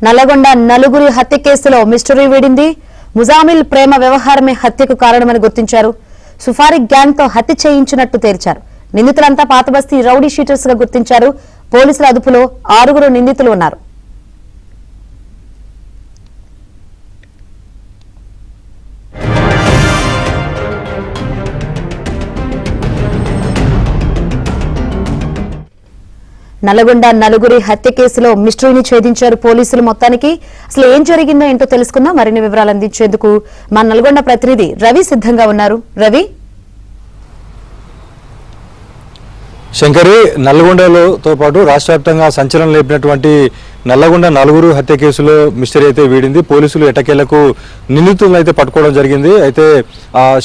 నల్లగొండ నలుగురి హత్య కేసులో మిస్టరీ వీడింది. ముజామిల్ ప్రేమ వ్యవహారమే హత్యకు కారణమని గుర్తించారు. సుఫారీ గ్యాంగ్ తో హత్య చేయించినట్టు తేల్చారు. నిందితులంతా పాతబస్తీ రౌడీ షీటర్స్ గా గుర్తించారు. పోలీసుల అదుపులో 6 నిందితులు ఉన్నారు. నల్లగొండ నలుగురి హత్య కేసులో మిస్టరీని ఛేదించారు పోలీసులు. మొత్తానికి అసలు ఏం జరిగిందో ఏంటో తెలుసుకుందాం. మరిన్ని వివరాలు అందించేందుకు మా నల్గొండ ప్రతినిధి రవి సిద్ధంగా ఉన్నారు. రవి, శంకరి, నల్లగొండతో పాటు రాష్ట్ర వ్యాప్తంగా సంచలనం లేపినటువంటి నల్లగొండ నలుగురు హత్య కేసులో మిస్టరీ అయితే వీడింది. పోలీసులు ఎట్టకేలకు నిందితులను అయితే పట్టుకోవడం జరిగింది. అయితే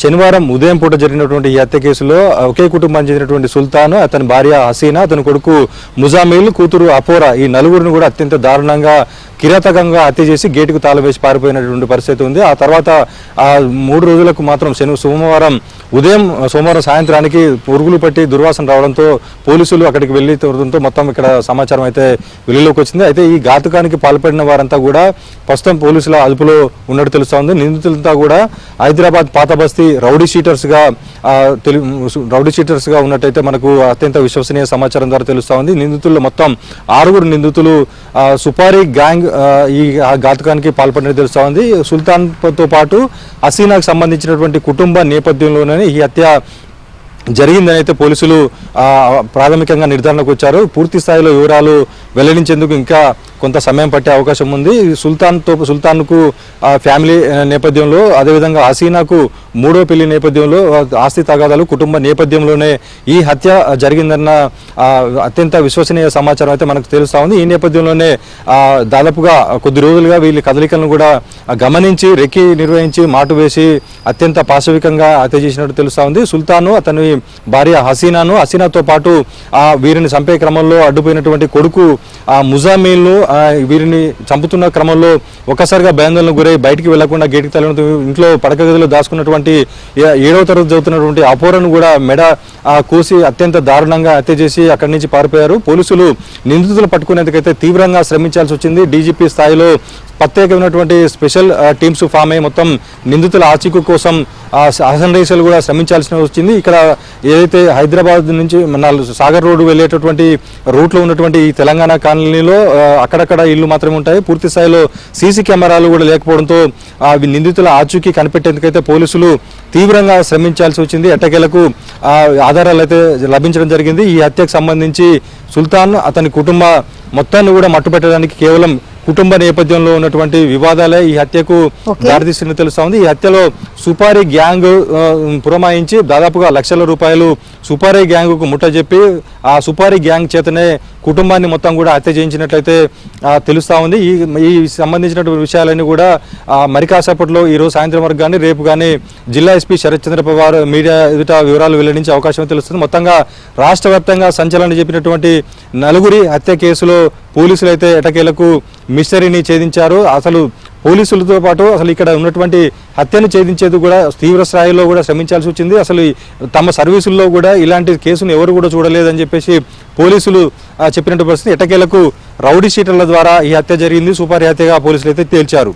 శనివారం ఉదయం పూట జరిగినటువంటి ఈ హత్య కేసులో ఒకే కుటుంబానికి చెందినటువంటి సుల్తాన్, అతని భార్య హసీనా, అతని కొడుకు ముజామిల్, కూతురు అపోరా, ఈ నలుగురిని కూడా అత్యంత దారుణంగా కిరాతకంగా హత్య చేసి గేటుకు తాళం వేసి పారిపోయినటువంటి పరిస్థితి ఉంది. ఆ తర్వాత 3 రోజులకు మాత్రం సోమవారం సాయంత్రానికి పురుగులు పట్టి దుర్వాసన రావడంతో పోలీసులు అక్కడికి వెళ్లి తోడడంతో మొత్తం ఇక్కడ సమాచారం అయితే వెలుగులోకి వచ్చింది. అయితే ఈ ఘాతుకానికి పాల్పడిన వారంతా కూడా ప్రస్తుతం పోలీసుల అదుపులో ఉన్నట్టు తెలుస్తోంది. నిందితులంతా కూడా హైదరాబాద్ పాతబస్తీ రౌడీ షీటర్స్ గా ఉన్నట్టయితే మనకు అత్యంత విశ్వసనీయ సమాచారం ద్వారా తెలుస్తా ఉంది. నిందితుల్లో మొత్తం 6 నిందితులు సుపారీ గ్యాంగ్ ఈ ఘాతుకానికి పాల్పడినట్టు తెలుస్తా ఉంది. సుల్తాన్ తో పాటు హసీనాకు సంబంధించినటువంటి కుటుంబ నేపథ్యంలోనే ఈ హత్య జరిగిందని అయితే పోలీసులు ప్రాథమికంగా నిర్ధారణకు వచ్చారు. పూర్తి స్థాయిలో వివరాలు వెల్లడించేందుకు ఇంకా కొంత సమయం పట్టే అవకాశం ఉంది. సుల్తాన్కు ఫ్యామిలీ నేపథ్యంలో, అదేవిధంగా హసీనాకు 3వ పెళ్లి నేపథ్యంలో, ఆస్తి తగాదాలు కుటుంబ నేపథ్యంలోనే ఈ హత్య జరిగిందన్న అత్యంత విశ్వసనీయ సమాచారం అయితే మనకు తెలుస్తా ఉంది. ఈ నేపథ్యంలోనే దాదాపుగా కొద్ది రోజులుగా వీళ్ళ కదలికలను కూడా గమనించి రెక్కి నిర్వహించి మాటు వేసి అత్యంత పాశవికంగా హత్య చేసినట్టు తెలుస్తా ఉంది. సుల్తాను, అతని భార్య హసీనాతో పాటు వీరిని చంపే క్రమంలో అడ్డుపోయినటువంటి కొడుకు ముజామిల్ను వీరిని చంపుతున్న క్రమంలో ఒక్కసారిగా భయాందోళనకు గురై బయటికి వెళ్లకుండా గేటుకి తగిన ఇంట్లో పడక గదిలో దాచుకున్నటువంటి 7వ తరగతి చదువుతున్నటువంటి అపోరను కూడా మెడ కోసి అత్యంత దారుణంగా హత్య చేసి అక్కడి నుంచి పారిపోయారు. పోలీసులు నిందితులు పట్టుకునేందుకైతే తీవ్రంగా శ్రమించాల్సి వచ్చింది. డీజీపీ స్థాయిలో ప్రత్యేకమైనటువంటి స్పెషల్ టీమ్స్ ఫామ్ అయ్యి మొత్తం నిందితుల ఆచూకీ కోసం అహర్నిశలు కూడా శ్రమించాల్సి వచ్చింది. ఇక్కడ ఏదైతే హైదరాబాద్ నుంచి సాగర్ రోడ్డు వెళ్ళేటటువంటి రూట్లో ఉన్నటువంటి ఈ తెలంగాణ కాలనీలో అక్కడక్కడ ఇళ్లు మాత్రమే ఉంటాయి. పూర్తి స్థాయిలో సీసీ కెమెరాలు కూడా లేకపోవడంతో నిందితుల ఆచూకీ కనిపెట్టేందుకైతే పోలీసులు తీవ్రంగా శ్రమించాల్సి వచ్చింది. ఎట్టకేలకు ఆధారాలు అయితే లభించడం జరిగింది. ఈ హత్యకు సంబంధించి సుల్తాన్, అతని కుటుంబ మొత్తాన్ని కూడా మట్టుపెట్టడానికి కేవలం కుటుంబ నేపథ్యంలో ఉన్నటువంటి వివాదాలే ఈ హత్యకు దారితీస్తున్నట్టు తెలుస్తా ఉంది. ఈ హత్యలో సుపారీ గ్యాంగ్ పురమాయించి దాదాపుగా లక్షల రూపాయలు సుపారీ గ్యాంగ్కు ముట్టజెప్పి ఆ సుపారీ గ్యాంగ్ చేతనే కుటుంబాన్ని మొత్తం కూడా హత్య చేయించినట్లయితే తెలుస్తా ఉంది. ఈ సంబంధించినటువంటి విషయాలన్నీ కూడా మరి కాసేపట్లో ఈరోజు సాయంత్రం వరకు కానీ రేపు కానీ జిల్లా ఎస్పీ శరత్ చంద్ర పవార్ మీడియా ఎదుట వివరాలు వెల్లడించే అవకాశం తెలుస్తుంది. మొత్తంగా రాష్ట్ర వ్యాప్తంగా సంచలనం చెప్పినటువంటి నలుగురి హత్య కేసులో పోలీసులు అయితే ఎటకేలకు మిస్టరీని ఛేదించారు. అసలు పోలీసులతో పాటు అసలు ఇక్కడ ఉన్నటువంటి హత్యను ఛేదించేది కూడా తీవ్ర స్థాయిలో కూడా శ్రమించాల్సి వచ్చింది. అసలు తమ సర్వీసుల్లో కూడా ఇలాంటి కేసును ఎవరు కూడా చూడలేదని చెప్పేసి పోలీసులు చెప్పినట్టు పరిస్థితి. ఎటకేలకు రౌడీ షీటర్ల ద్వారా ఈ హత్య జరిగింది, సుపారీ హత్యగా పోలీసులు అయితే తేల్చారు.